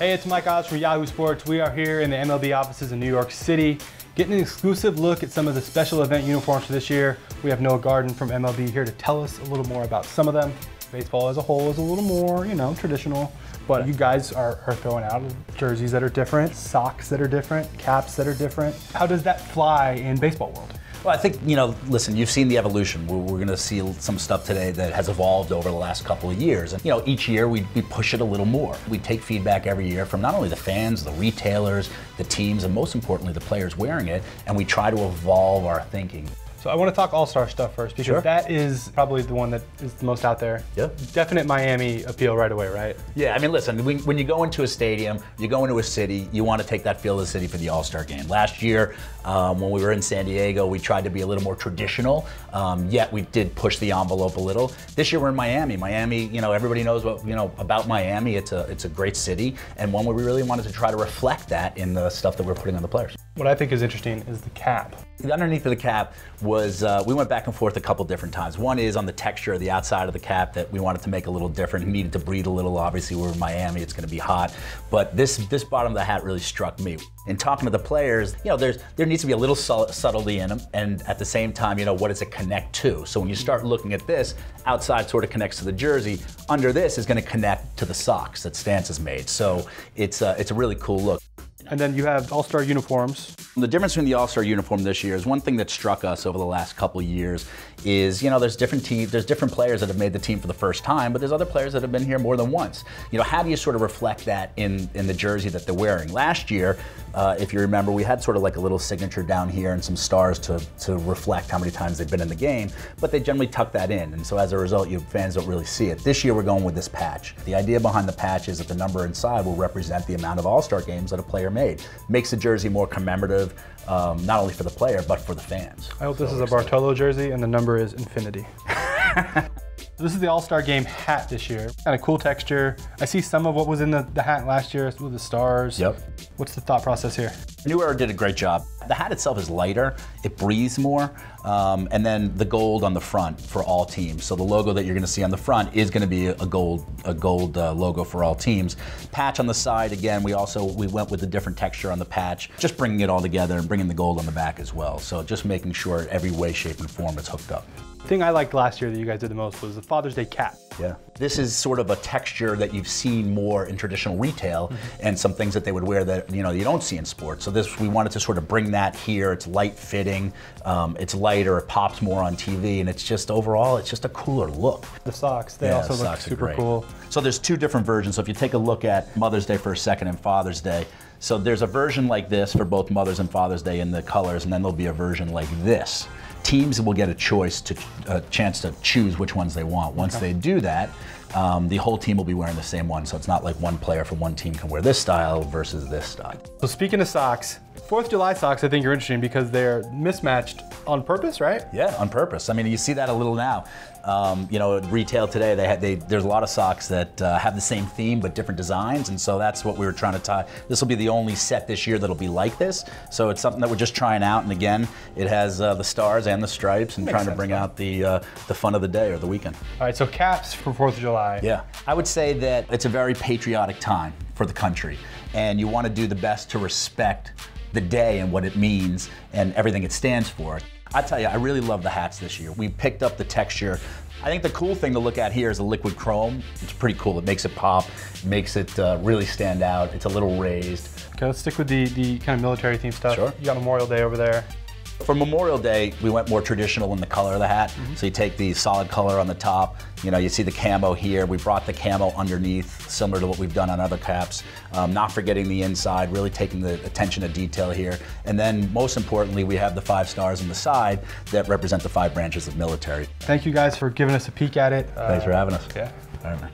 Hey, it's Mike Oz from Yahoo Sports. We are here in the MLB offices in New York City, getting an exclusive look at some of the special event uniforms for this year. We have Noah Garden from MLB here to tell us a little more about some of them. Baseball as a whole is a little more, traditional, but you guys are throwing out jerseys that are different, socks that are different, caps that are different. How does that fly in baseball world? Well, I think, listen, you've seen the evolution. We're going to see some stuff today that has evolved over the last couple of years. And, each year we push it a little more. We take feedback every year from not only the fans, the retailers, the teams, and most importantly, the players wearing it, and we try to evolve our thinking. So I want to talk All-Star stuff first, because that is probably the one that is the most out there. Yeah. Definite Miami appeal right away, right? Yeah, I mean, listen, when you go into a stadium, you go into a city, you want to take that feel of the city for the All-Star Game. Last year, when we were in San Diego, we tried to be a little more traditional, yet we did push the envelope a little. This year we're in Miami. Miami, everybody knows what, about Miami. It's a great city, and one where we really wanted to try to reflect that in the stuff that we're putting on the players. What I think is interesting is the cap. Underneath of the cap was, we went back and forth a couple different times. One is on the texture of the outside of the cap that we wanted to make a little different. It needed to breathe a little. Obviously, we're in Miami, it's going to be hot. But this bottom of the hat really struck me. In talking to the players, there needs to be a little subtlety in them, and at the same time, what does it connect to? So when you start looking at this, outside sort of connects to the jersey. Under this is going to connect to the socks that Stance has made. So it's a really cool look. And then you have All-Star uniforms. The difference between the All-Star uniform this year is one thing that struck us over the last couple of years is, there's different teams, there's different players that have made the team for the first time, but there's other players that have been here more than once. How do you sort of reflect that in the jersey that they're wearing? Last year, if you remember, we had sort of like a little signature down here and some stars to reflect how many times they've been in the game, but they generally tuck that in, and so as a result, you fans don't really see it. This year, we're going with this patch. The idea behind the patch is that the number inside will represent the amount of All-Star games that a player made. Makes the jersey more commemorative, not only for the player, but for the fans. I hope this is a Bartolo jersey, and the number is infinity. This is the All-Star Game hat this year. Kind of cool texture. I see some of what was in the hat last year with the stars. Yep. What's the thought process here? New Era did a great job. The hat itself is lighter, it breathes more, and then the gold on the front for all teams. So the logo that you're going to see on the front is going to be a gold logo for all teams. Patch on the side, again, we went with a different texture on the patch, just bringing it all together and bringing the gold on the back as well. So just making sure every way, shape, and form it's hooked up. The thing I liked last year that you guys did the most was the Father's Day cap. Yeah. This is sort of a texture that you've seen more in traditional retail, and some things that they would wear that you don't see in sports. So we wanted to sort of bring that here. It's light fitting, it's lighter, it pops more on TV, and it's just overall, it's just a cooler look. The socks, they also look super cool. So there's two different versions. So if you take a look at Mother's Day for a second and Father's Day, so there's a version like this for both Mother's and Father's Day in the colors, and then there'll be a version like this. Teams will get a chance to choose which ones they want. Once they do that, the whole team will be wearing the same one, so it's not like one player from one team can wear this style versus this style. So speaking of socks, 4th of July socks I think are interesting because they're mismatched on purpose, right? Yeah, on purpose. I mean, you see that a little now. At retail today, there's a lot of socks that have the same theme but different designs, and so that's what we were trying to tie. This will be the only set this year that'll be like this, so it's something that we're just trying out, and again, it has the stars and the stripes, and trying to bring out the fun of the day or the weekend. All right, so caps for 4th of July. Yeah, I would say that it's a very patriotic time for the country, and you want to do the best to respect the day and what it means and everything it stands for. I tell you, I really love the hats this year. We picked up the texture. I think the cool thing to look at here is the liquid chrome. It's pretty cool. It makes it pop, makes it really stand out. It's a little raised. Okay, let's stick with the kind of military theme stuff. Sure. You got Memorial Day over there. For Memorial Day, we went more traditional in the color of the hat. So you take the solid color on the top, you see the camo here. We brought the camo underneath, similar to what we've done on other caps. Not forgetting the inside, really taking the attention to detail here. And then most importantly, we have the 5 stars on the side that represent the 5 branches of military. Thank you guys for giving us a peek at it. Thanks for having us. Yeah. All right, man.